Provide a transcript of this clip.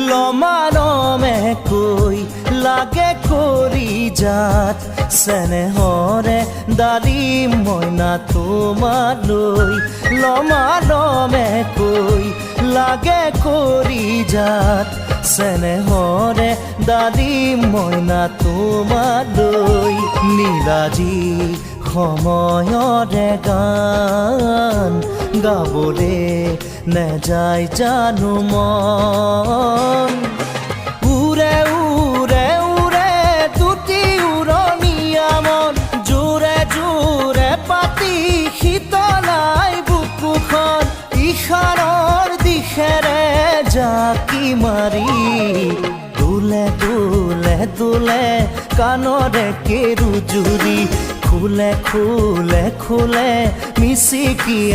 লমাৰমে কৈ লাগে কৰি যাত চেনেহৰে দাৰি মইনা তোমালৈ লমাৰমে কৈ লাগে কৰি যাত চেনেহৰে দাৰি মইনা তোমালৈ নীলাজি সময়ৰে গান গাবলে নেযায় জানো মন উৰে উৰে উৰে দুটি উৰণীয়া মন জোৰে জোৰে পাতি শীতলাই বুকুখন ইশাৰৰ দিশেৰে জাকি মাৰি তোলে তোলে তোলে কাণৰে কেৰু জুৰি খুলে খুলে খুলে মিচিকিয়া